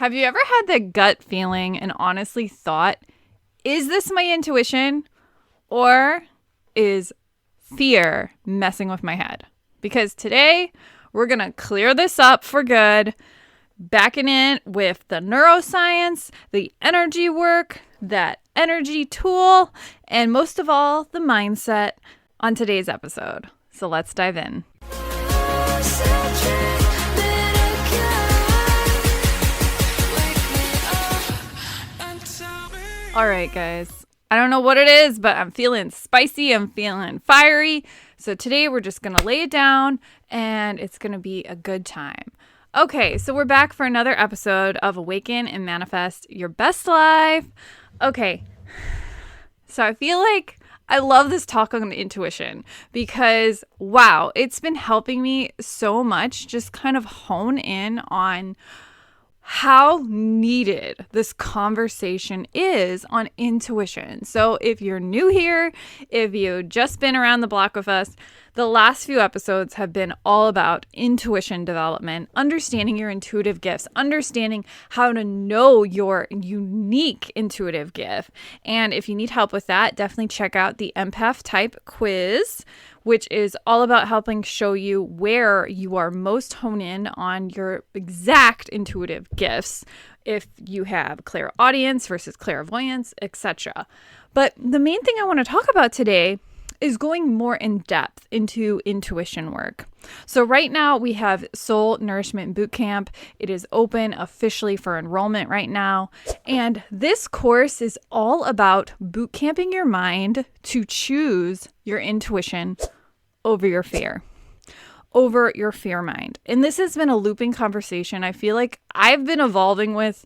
Have you ever had that gut feeling and honestly thought, is this my intuition or is fear messing with my head? Because today we're going to clear this up for good, backing in with the neuroscience, the energy work, that energy tool, and most of all, the mindset on today's episode. So let's dive in. All right, guys. I don't know what it is, but I'm feeling spicy. I'm feeling fiery. So today we're just going to lay it down and it's going to be a good time. Okay, so we're back for another episode of Awaken and Manifest Your Best Life. Okay, so I feel like I love this talk on intuition because, wow, it's been helping me so much just kind of hone in on how needed this conversation is on intuition. So if you're new here, if you've just been around the block with us, the last few episodes have been all about intuition development, understanding your intuitive gifts, understanding how to know your unique intuitive gift. And if you need help with that, definitely check out the empath type quiz, which is all about helping show you where you are most honed in on your exact intuitive gifts, if you have clairaudience versus clairvoyance, etc. But the main thing I want to talk about today is going more in depth into intuition work. So right now we have Soul Nourishment Bootcamp. It is open officially for enrollment right now. And this course is all about bootcamping your mind to choose your intuition over your fear, over your fear mind. And this has been a looping conversation I feel like I've been evolving with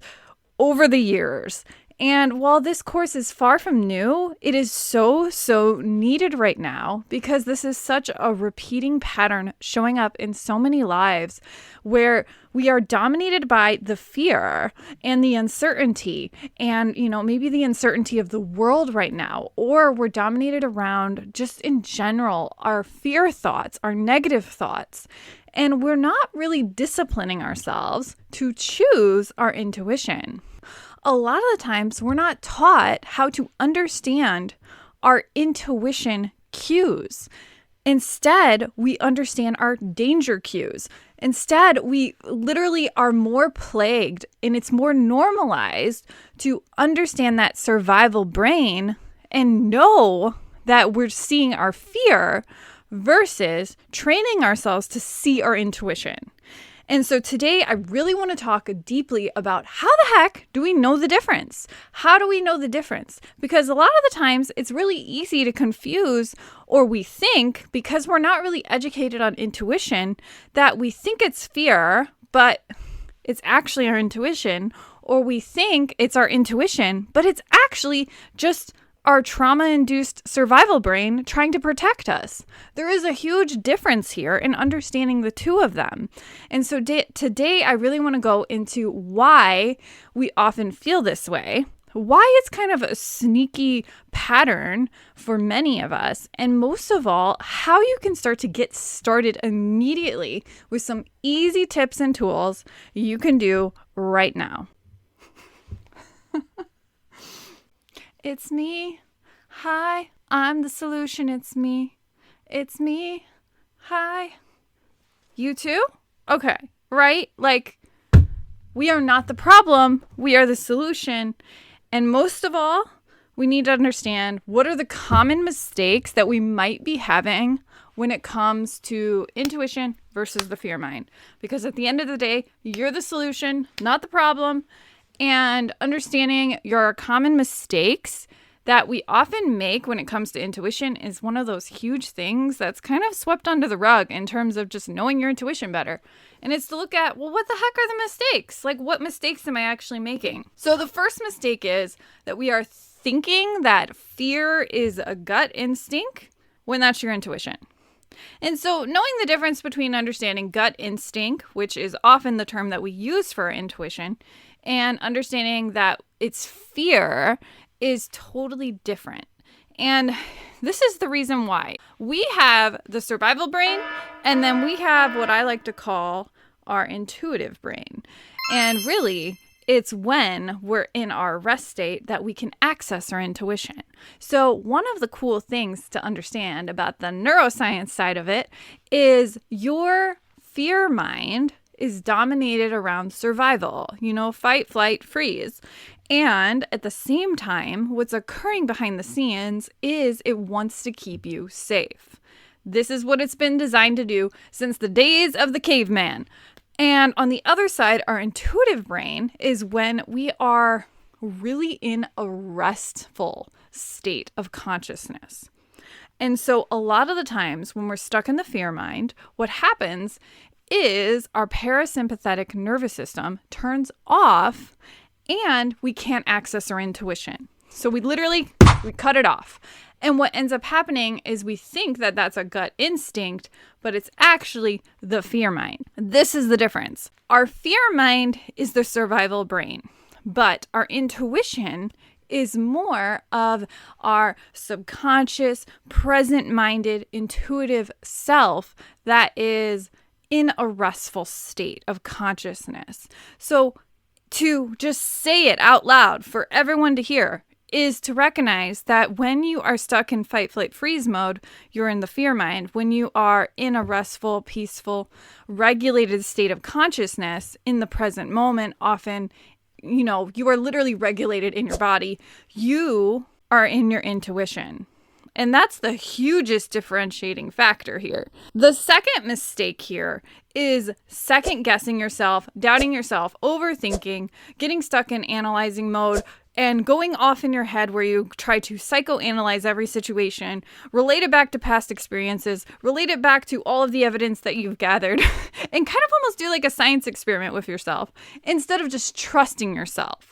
over the years. And while this course is far from new, it is so needed right now because this is such a repeating pattern showing up in so many lives where we are dominated by the fear and the uncertainty and, maybe the uncertainty of the world right now, or we're dominated around just in general, our fear thoughts, our negative thoughts. And we're not really disciplining ourselves to choose our intuition. A lot of the times we're not taught how to understand our intuition cues. Instead, we understand our danger cues. Instead, we literally are more plagued and it's more normalized to understand that survival brain and know that we're seeing our fear versus training ourselves to see our intuition. And so today I really want to talk deeply about how the heck do we know the difference? How do we know the difference? Because a lot of the times it's really easy to confuse, or we think, because we're not really educated on intuition, that we think it's fear, but it's actually our intuition, or we think it's our intuition, but it's actually just our trauma-induced survival brain trying to protect us. There is a huge difference here in understanding the two of them. And so today I really want to go into why we often feel this way, why it's kind of a sneaky pattern for many of us, and most of all, how you can start to get started immediately with some easy tips and tools you can do right now. It's me. Hi, I'm the solution. It's me. It's me. Hi. You too? Okay, right? Like, we are not the problem. We are the solution. And most of all, we need to understand what are the common mistakes that we might be having when it comes to intuition versus the fear mind. Because at the end of the day, you're the solution, not the problem. And understanding your common mistakes that we often make when it comes to intuition is one of those huge things that's kind of swept under the rug in terms of just knowing your intuition better. And it's to look at, well, what the heck are the mistakes? Like, what mistakes am I actually making? So the first mistake is that we are thinking that fear is a gut instinct when that's your intuition. And so knowing the difference between understanding gut instinct, which is often the term that we use for our intuition, and understanding that it's fear is totally different. And this is the reason why. We have the survival brain, and then we have what I like to call our intuitive brain. And really, it's when we're in our rest state that we can access our intuition. So one of the cool things to understand about the neuroscience side of it is your fear mind is dominated around survival, fight, flight, freeze. And at the same time, what's occurring behind the scenes is it wants to keep you safe. This is what it's been designed to do since the days of the caveman. And on the other side, our intuitive brain is when we are really in a restful state of consciousness. And so a lot of the times when we're stuck in the fear mind, what happens is our parasympathetic nervous system turns off and we can't access our intuition. So we cut it off. And what ends up happening is we think that that's a gut instinct, but it's actually the fear mind. This is the difference. Our fear mind is the survival brain, but our intuition is more of our subconscious, present-minded, intuitive self that is in a restful state of consciousness. So to just say it out loud for everyone to hear is to recognize that when you are stuck in fight, flight, freeze mode, you're in the fear mind. When you are in a restful, peaceful, regulated state of consciousness in the present moment, often, you are literally regulated in your body. You are in your intuition. And that's the hugest differentiating factor here. The second mistake here is second guessing yourself, doubting yourself, overthinking, getting stuck in analyzing mode, and going off in your head where you try to psychoanalyze every situation, relate it back to past experiences, relate it back to all of the evidence that you've gathered, and kind of almost do like a science experiment with yourself instead of just trusting yourself.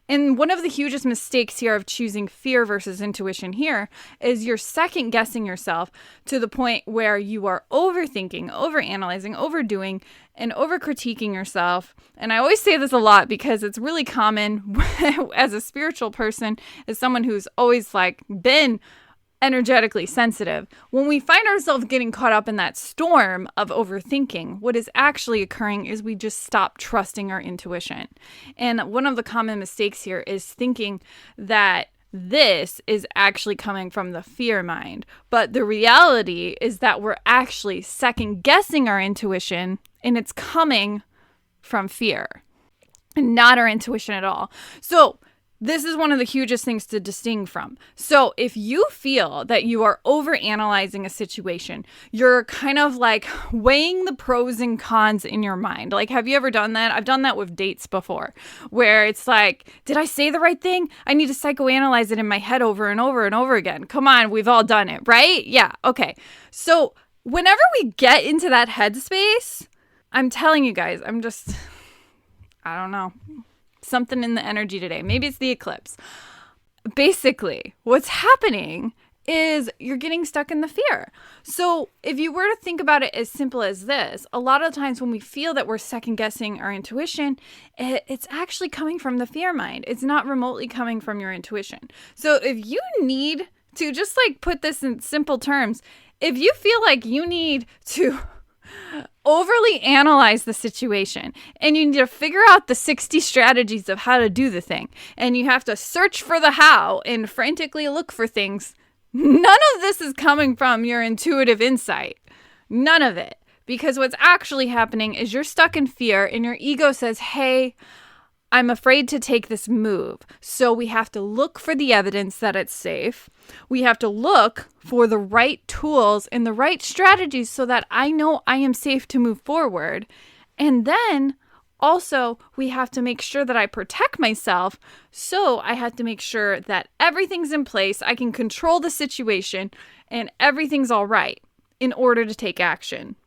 And one of the hugest mistakes here of choosing fear versus intuition here is you're second guessing yourself to the point where you are overthinking, overanalyzing, overdoing, and overcritiquing yourself. And I always say this a lot because it's really common as a spiritual person, as someone who's always been energetically sensitive. When we find ourselves getting caught up in that storm of overthinking, what is actually occurring is we just stop trusting our intuition. And one of the common mistakes here is thinking that this is actually coming from the fear mind. But the reality is that we're actually second guessing our intuition and it's coming from fear and not our intuition at all. So this is one of the hugest things to distinguish from. So if you feel that you are overanalyzing a situation, you're kind of weighing the pros and cons in your mind. Have you ever done that? I've done that with dates before, where it's did I say the right thing? I need to psychoanalyze it in my head over and over and over again. Come on, we've all done it, right? Yeah, okay. So whenever we get into that headspace, I'm telling you guys, I don't know. Something in the energy today. Maybe it's the eclipse. Basically, what's happening is you're getting stuck in the fear. So if you were to think about it as simple as this, a lot of times when we feel that we're second guessing our intuition, it's actually coming from the fear mind. It's not remotely coming from your intuition. So if you need to just put this in simple terms, if you feel like you need to overly analyze the situation and you need to figure out the 60 strategies of how to do the thing, and you have to search for the how and frantically look for things, none of this is coming from your intuitive insight. None of it. Because what's actually happening is you're stuck in fear and your ego says, hey, I'm afraid to take this move. So we have to look for the evidence that it's safe. We have to look for the right tools and the right strategies so that I know I am safe to move forward. And then also we have to make sure that I protect myself. So I have to make sure that everything's in place. I can control the situation and everything's all right in order to take action.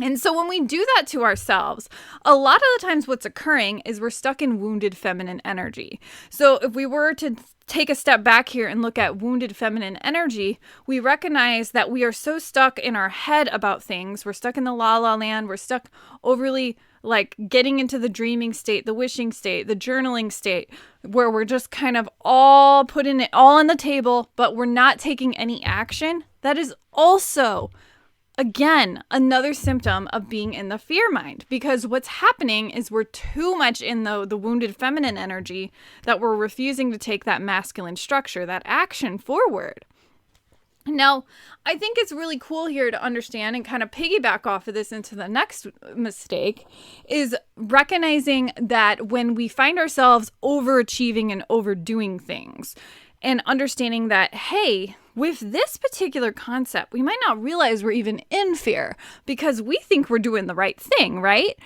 And so when we do that to ourselves, a lot of the times what's occurring is we're stuck in wounded feminine energy. So if we were to take a step back here and look at wounded feminine energy, we recognize that we are so stuck in our head about things. We're stuck in the la la land. We're stuck overly getting into the dreaming state, the wishing state, the journaling state, where we're just kind of all putting it all on the table, but we're not taking any action. That is also again, another symptom of being in the fear mind, because what's happening is we're too much in the wounded feminine energy that we're refusing to take that masculine structure, that action forward. Now, I think it's really cool here to understand and kind of piggyback off of this into the next mistake is recognizing that when we find ourselves overachieving and overdoing things and understanding that, hey, with this particular concept, we might not realize we're even in fear because we think we're doing the right thing, right?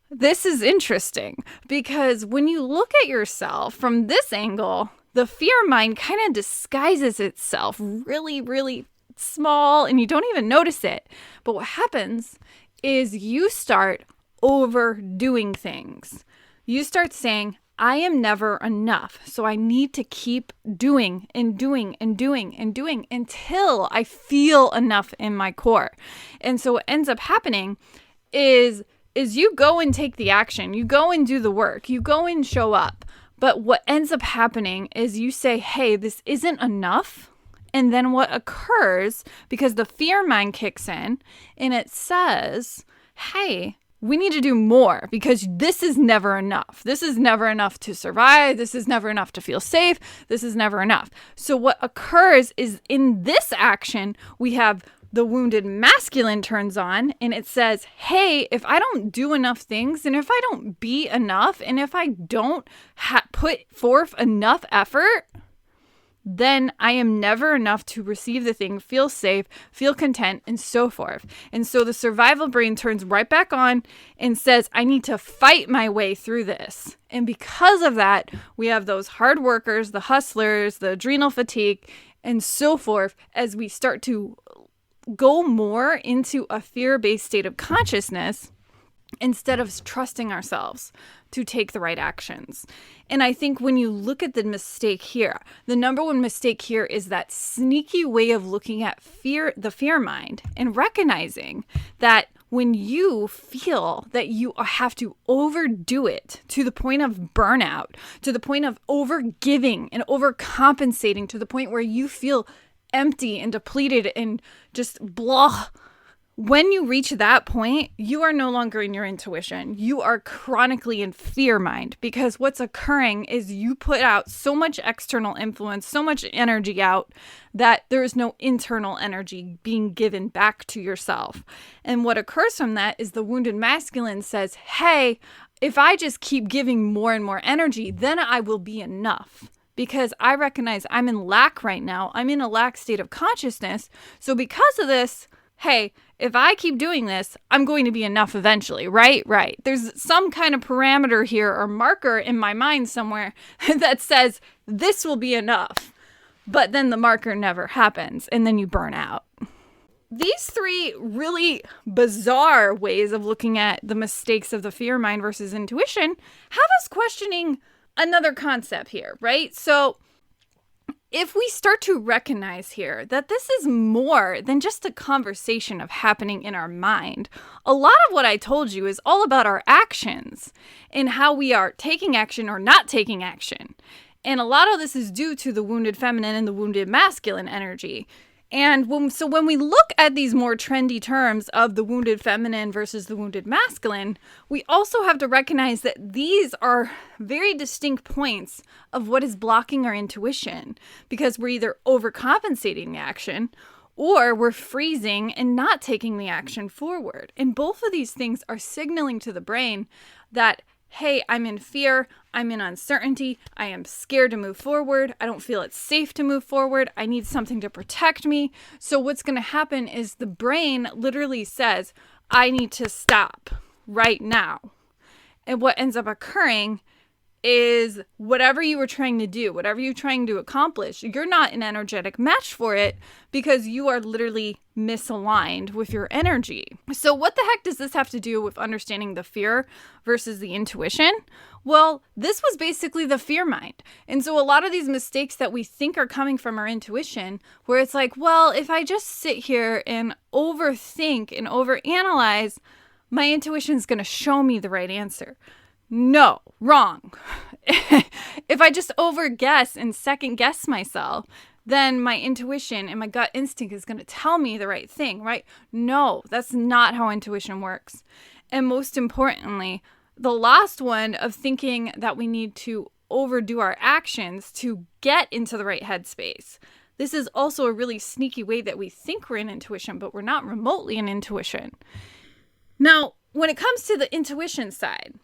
This is interesting because when you look at yourself from this angle, the fear mind kind of disguises itself really, really small and you don't even notice it. But what happens is you start overdoing things. You start saying, I am never enough. So I need to keep doing and doing and doing and doing until I feel enough in my core. And so what ends up happening is you go and take the action. You go and do the work. You go and show up. But what ends up happening is you say, hey, this isn't enough. And then what occurs, because the fear mind kicks in and it says, hey, we need to do more because this is never enough. This is never enough to survive. This is never enough to feel safe. This is never enough. So what occurs is in this action, we have the wounded masculine turns on and it says, hey, if I don't do enough things and if I don't be enough and if I don't put forth enough effort, then I am never enough to receive the thing, feel safe, feel content, and so forth. And so the survival brain turns right back on and says, I need to fight my way through this. And because of that, we have those hard workers, the hustlers, the adrenal fatigue, and so forth as we start to go more into a fear-based state of consciousness instead of trusting ourselves to take the right actions. And I think when you look at the mistake here, the number one mistake here is that sneaky way of looking at fear, the fear mind, and recognizing that when you feel that you have to overdo it to the point of burnout, to the point of overgiving and overcompensating, to the point where you feel empty and depleted and just blah. When you reach that point, you are no longer in your intuition. You are chronically in fear mind because what's occurring is you put out so much external influence, so much energy out that there is no internal energy being given back to yourself. And what occurs from that is the wounded masculine says, hey, if I just keep giving more and more energy, then I will be enough. Because I recognize I'm in lack right now. I'm in a lack state of consciousness. So because of this, hey, if I keep doing this, I'm going to be enough eventually, right? Right. There's some kind of parameter here or marker in my mind somewhere that says this will be enough. But then the marker never happens and then you burn out. These three really bizarre ways of looking at the mistakes of the fear mind versus intuition have us questioning another concept here, right? So if we start to recognize here that this is more than just a conversation of happening in our mind, a lot of what I told you is all about our actions and how we are taking action or not taking action. And a lot of this is due to the wounded feminine and the wounded masculine energy. And when we look at these more trendy terms of the wounded feminine versus the wounded masculine, we also have to recognize that these are very distinct points of what is blocking our intuition because we're either overcompensating the action or we're freezing and not taking the action forward. And both of these things are signaling to the brain that, hey, I'm in fear, I'm in uncertainty, I am scared to move forward, I don't feel it's safe to move forward, I need something to protect me. So what's going to happen is the brain literally says, I need to stop right now. And what ends up occurring is whatever you were trying to do, whatever you're trying to accomplish, you're not an energetic match for it because you are literally misaligned with your energy. So what the heck does this have to do with understanding the fear versus the intuition? Well, this was basically the fear mind. And so a lot of these mistakes that we think are coming from our intuition, where it's like, well, if I just sit here and overthink and overanalyze, my intuition is going to show me the right answer. No, wrong. If I just overguess and second guess myself, then my intuition and my gut instinct is going to tell me the right thing, right? No, that's not how intuition works. And most importantly, the last one of thinking that we need to overdo our actions to get into the right headspace. This is also a really sneaky way that we think we're in intuition, but we're not remotely in intuition. Now, when it comes to the intuition side,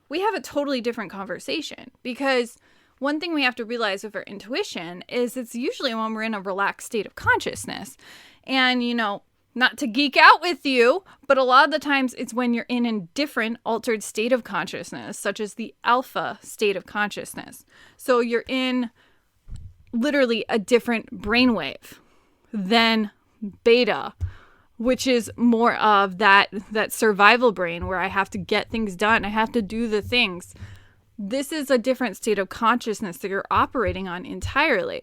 we have a totally different conversation, because one thing we have to realize with our intuition is it's usually when we're in a relaxed state of consciousness. And, not to geek out with you, but a lot of the times it's when you're in a different altered state of consciousness, such as the alpha state of consciousness. So you're in literally a different brainwave than beta, which is more of that survival brain where I have to get things done. I have to do the things. This is a different state of consciousness that you're operating on entirely.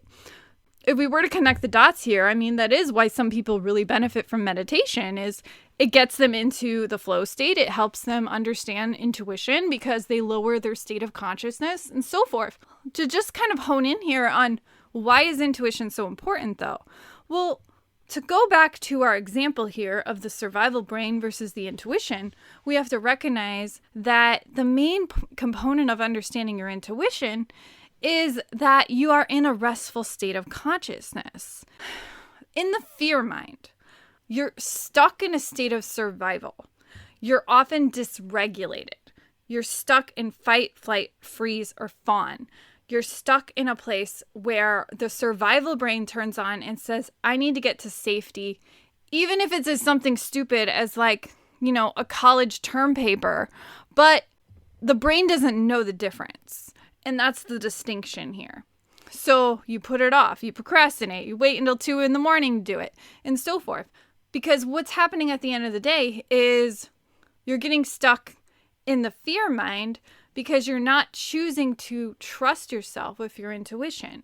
If we were to connect the dots here, that is why some people really benefit from meditation, is it gets them into the flow state. It helps them understand intuition because they lower their state of consciousness and so forth. To just kind of hone in here on why is intuition so important though? Well, to go back to our example here of the survival brain versus the intuition, we have to recognize that the main component of understanding your intuition is that you are in a restful state of consciousness. In the fear mind, you're stuck in a state of survival. You're often dysregulated. You're stuck in fight, flight, freeze, or fawn. You're stuck in a place where the survival brain turns on and says, I need to get to safety, even if it's something stupid as a college term paper. But the brain doesn't know the difference. And that's the distinction here. So you put it off, you procrastinate, you wait until 2 a.m. to do it, and so forth. Because what's happening at the end of the day is you're getting stuck in the fear mind because you're not choosing to trust yourself with your intuition.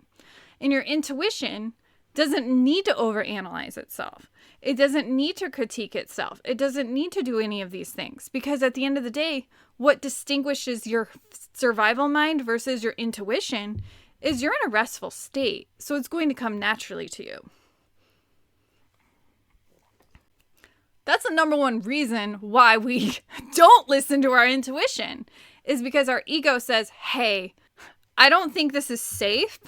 And your intuition doesn't need to overanalyze itself. It doesn't need to critique itself. It doesn't need to do any of these things, because at the end of the day, what distinguishes your survival mind versus your intuition is you're in a restful state. So it's going to come naturally to you. That's the number one reason why we don't listen to our intuition, is because our ego says, hey, I don't think this is safe.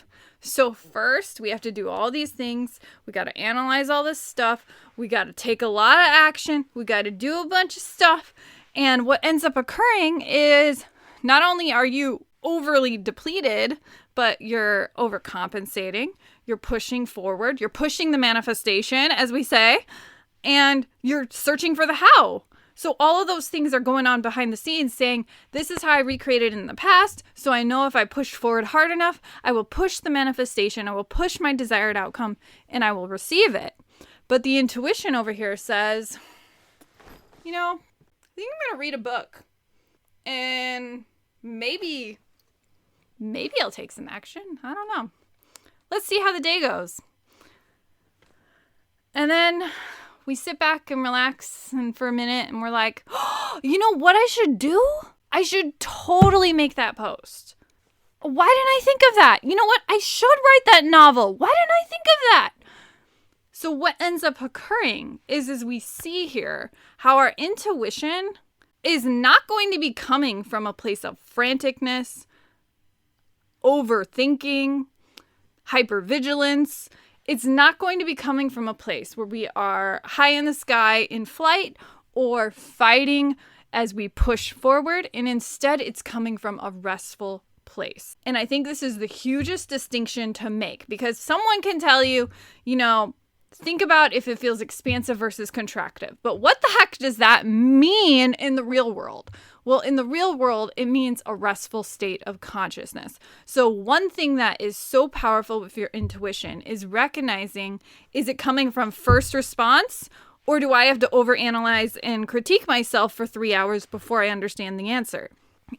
So first, we have to do all these things. We got to analyze all this stuff. We got to take a lot of action. We got to do a bunch of stuff. And what ends up occurring is not only are you overly depleted, but you're overcompensating. You're pushing forward. You're pushing the manifestation, as we say, and you're searching for the how. So all of those things are going on behind the scenes saying, this is how I recreated in the past. So I know if I push forward hard enough, I will push the manifestation. I will push my desired outcome and I will receive it. But the intuition over here says, I think I'm going to read a book and maybe I'll take some action. I don't know. Let's see how the day goes. And then we sit back and relax and for a minute and we're like, oh, you know what I should do? I should totally make that post. Why didn't I think of that? You know what? I should write that novel. Why didn't I think of that? So what ends up occurring is as we see here how our intuition is not going to be coming from a place of franticness, overthinking, hypervigilance. It's not going to be coming from a place where we are high in the sky in flight or fighting as we push forward. And instead, it's coming from a restful place. And I think this is the hugest distinction to make, because someone can tell you, think about if it feels expansive versus contractive. But what the heck does that mean in the real world? Well, in the real world, it means a restful state of consciousness. So one thing that is so powerful with your intuition is recognizing, is it coming from first response, or do I have to overanalyze and critique myself for 3 hours before I understand the answer?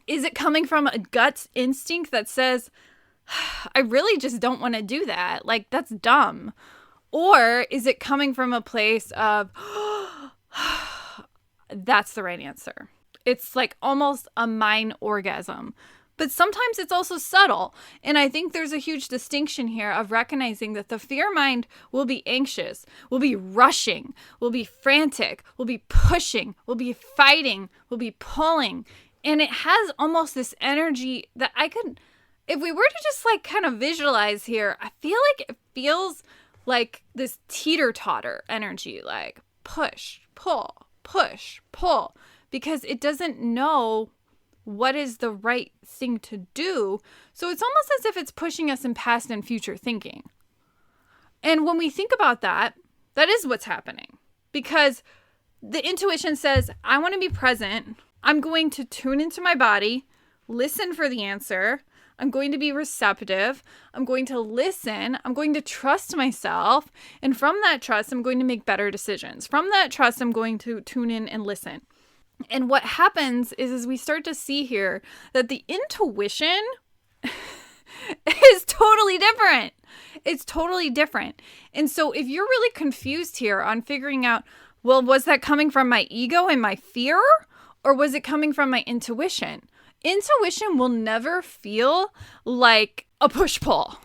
Is it coming from a gut instinct that says, I really just don't want to do that. That's dumb. Or is it coming from a place of, that's the right answer? It's like almost a mind orgasm. But sometimes it's also subtle. And I think there's a huge distinction here of recognizing that the fear mind will be anxious, will be rushing, will be frantic, will be pushing, will be fighting, will be pulling. And it has almost this energy that if we were to just like kind of visualize here, I feel like it feels like this teeter-totter energy, like push, pull, because it doesn't know what is the right thing to do. So it's almost as if it's pushing us in past and future thinking. And when we think about that, that is what's happening, because the intuition says, I want to be present. I'm going to tune into my body, listen for the answer. I'm going to be receptive. I'm going to listen. I'm going to trust myself. And from that trust, I'm going to make better decisions. From that trust, I'm going to tune in and listen. And what happens is we start to see here that the intuition is totally different. It's totally different. And so if you're really confused here on figuring out, well, was that coming from my ego and my fear, or was it coming from my intuition? Intuition will never feel like a push-pull.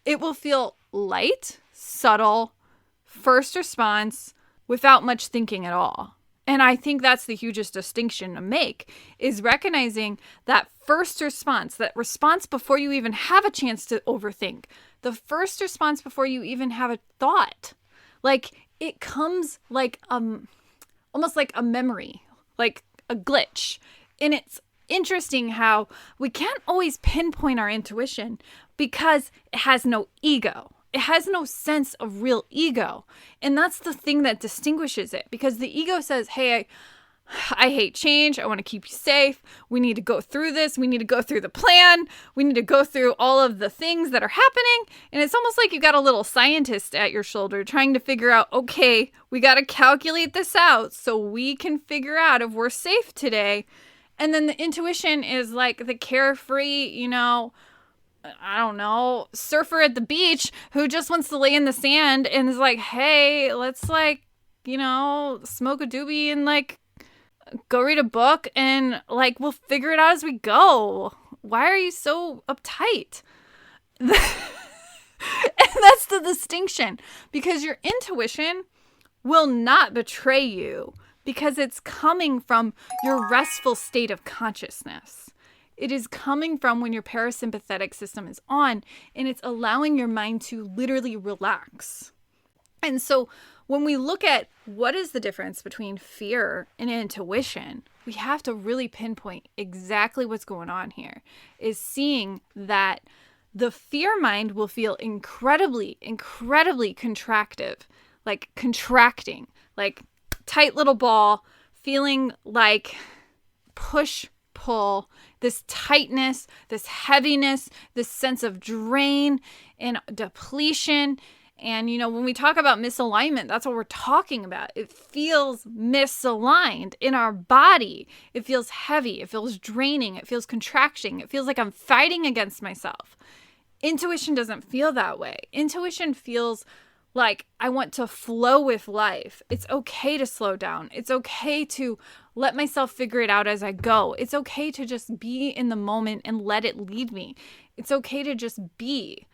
It will feel light, subtle, first response, without much thinking at all. And I think that's the hugest distinction to make, is recognizing that first response, that response before you even have a chance to overthink, the first response before you even have a thought. Like, it comes like almost like a memory, like a glitch. And it's interesting how we can't always pinpoint our intuition because it has no ego. It has no sense of real ego. And that's the thing that distinguishes it, because the ego says, hey, I hate change. I want to keep you safe. We need to go through this. We need to go through the plan. We need to go through all of the things that are happening. And it's almost like you got a little scientist at your shoulder trying to figure out, okay, we got to calculate this out so we can figure out if we're safe today. And then the intuition is like the carefree, I don't know, surfer at the beach who just wants to lay in the sand and is like, hey, let's smoke a doobie and go read a book and we'll figure it out as we go. Why are you so uptight? And that's the distinction, because your intuition will not betray you because it's coming from your restful state of consciousness. It is coming from when your parasympathetic system is on, and it's allowing your mind to literally relax. And so when we look at what is the difference between fear and intuition, we have to really pinpoint exactly what's going on here, is seeing that the fear mind will feel incredibly, incredibly contracting, like tight little ball, feeling like push, pull, this tightness, this heaviness, this sense of drain and depletion. And, when we talk about misalignment, that's what we're talking about. It feels misaligned in our body. It feels heavy. It feels draining. It feels contracting. It feels like I'm fighting against myself. Intuition doesn't feel that way. Intuition feels like I want to flow with life. It's okay to slow down. It's okay to let myself figure it out as I go. It's okay to just be in the moment and let it lead me. It's okay to just be.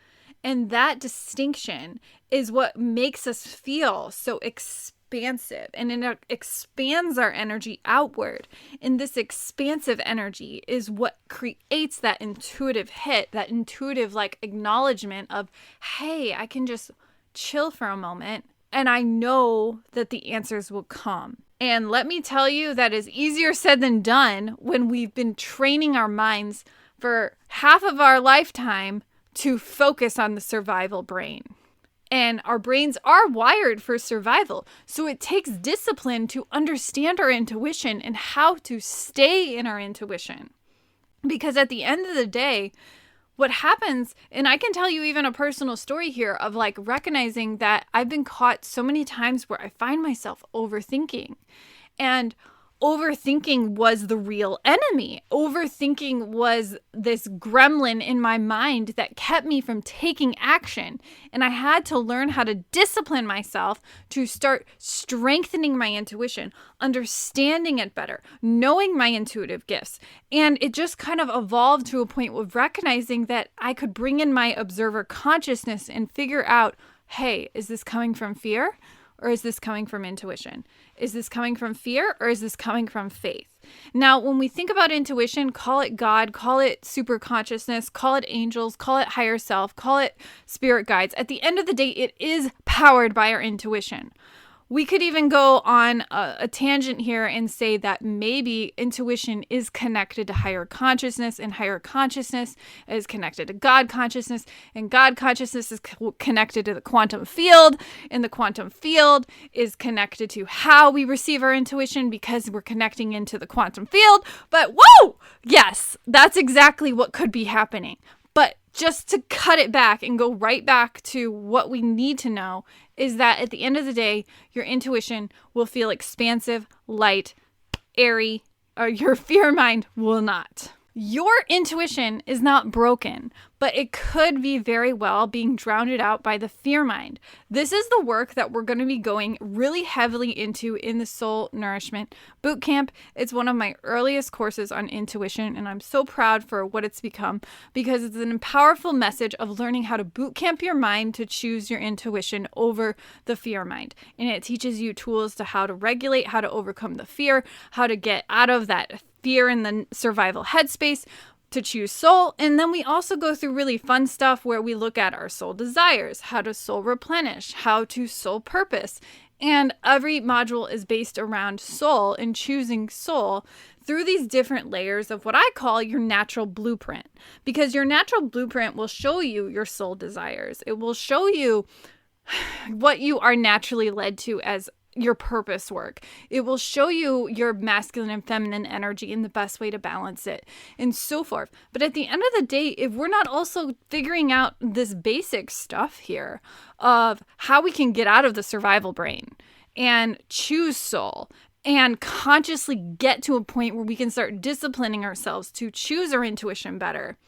And that distinction is what makes us feel so expansive, and it expands our energy outward. And this expansive energy is what creates that intuitive hit, that intuitive acknowledgement of, hey, I can just chill for a moment and I know that the answers will come. And let me tell you, that is easier said than done when we've been training our minds for half of our lifetime to focus on the survival brain. And our brains are wired for survival. So it takes discipline to understand our intuition and how to stay in our intuition. Because at the end of the day, what happens, and I can tell you even a personal story here of recognizing that I've been caught so many times where I find myself overthinking. And overthinking was the real enemy. Overthinking was this gremlin in my mind that kept me from taking action. And I had to learn how to discipline myself to start strengthening my intuition, understanding it better, knowing my intuitive gifts. And it just kind of evolved to a point of recognizing that I could bring in my observer consciousness and figure out, hey, is this coming from fear? Or is this coming from intuition? Is this coming from fear or is this coming from faith? Now, when we think about intuition, call it God, call it super consciousness, call it angels, call it higher self, call it spirit guides. At the end of the day, it is powered by our intuition. We could even go on a tangent here and say that maybe intuition is connected to higher consciousness, and higher consciousness is connected to God consciousness, and God consciousness is connected to the quantum field, and the quantum field is connected to how we receive our intuition because we're connecting into the quantum field. But whoa! Yes, that's exactly what could be happening. But just to cut it back and go right back to what we need to know is that at the end of the day, your intuition will feel expansive, light, airy, or your fear mind will not. Your intuition is not broken, but it could be very well being drowned out by the fear mind. This is the work that we're going to be going really heavily into in the Soul Nourishment Bootcamp. It's one of my earliest courses on intuition, and I'm so proud for what it's become because it's an powerful message of learning how to bootcamp your mind to choose your intuition over the fear mind. And it teaches you tools to how to regulate, how to overcome the fear, how to get out of that fear in the survival headspace to choose soul. And then we also go through really fun stuff where we look at our soul desires, how to soul replenish, how to soul purpose. And every module is based around soul and choosing soul through these different layers of what I call your natural blueprint. Because your natural blueprint will show you your soul desires. It will show you what you are naturally led to as your purpose work. It will show you your masculine and feminine energy and the best way to balance it and so forth. But at the end of the day, if we're not also figuring out this basic stuff here of how we can get out of the survival brain and choose soul and consciously get to a point where we can start disciplining ourselves to choose our intuition better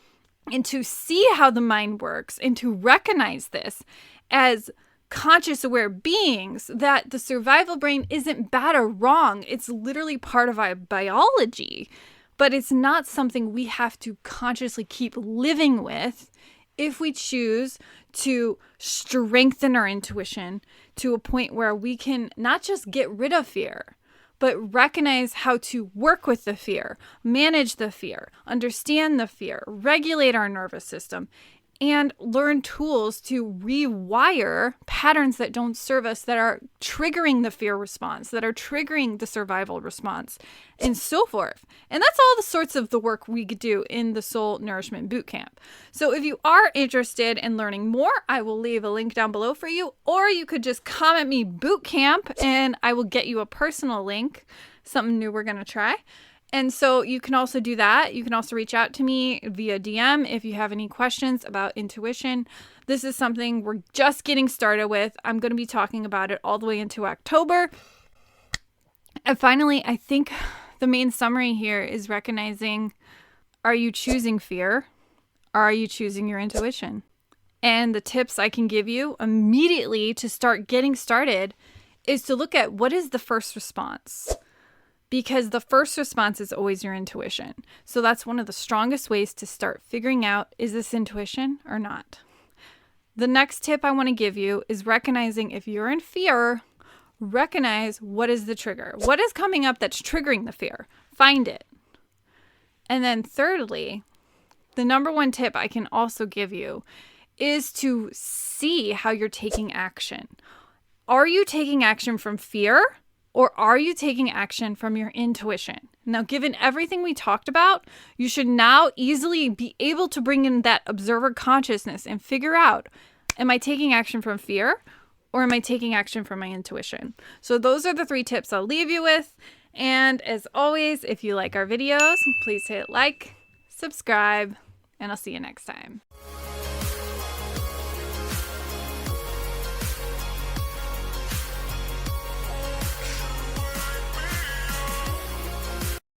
and to see how the mind works and to recognize this as conscious aware beings, that the survival brain isn't bad or wrong. It's literally part of our biology, but it's not something we have to consciously keep living with if we choose to strengthen our intuition to a point where we can not just get rid of fear, but recognize how to work with the fear, manage the fear, understand the fear, regulate our nervous system, and learn tools to rewire patterns that don't serve us, that are triggering the fear response, that are triggering the survival response, and so forth. And that's all the sorts of the work we could do in the Soul Nourishment Bootcamp. So if you are interested in learning more, I will leave a link down below for you, or you could just comment me bootcamp and I will get you a personal link, something new we're going to try. And so you can also do that. You can also reach out to me via DM if you have any questions about intuition. This is something we're just getting started with. I'm going to be talking about it all the way into October. And finally, I think the main summary here is recognizing, are you choosing fear? Or are you choosing your intuition? And the tips I can give you immediately to start getting started is to look at what is the first response. Because the first response is always your intuition. So that's one of the strongest ways to start figuring out, is this intuition or not? The next tip I want to give you is recognizing if you're in fear, recognize what is the trigger. What is coming up that's triggering the fear? Find it. And then thirdly, the number one tip I can also give you is to see how you're taking action. Are you taking action from fear? Or are you taking action from your intuition? Now, given everything we talked about, you should now easily be able to bring in that observer consciousness and figure out, am I taking action from fear or am I taking action from my intuition? So those are the 3 tips I'll leave you with. And as always, if you like our videos, please hit like, subscribe, and I'll see you next time.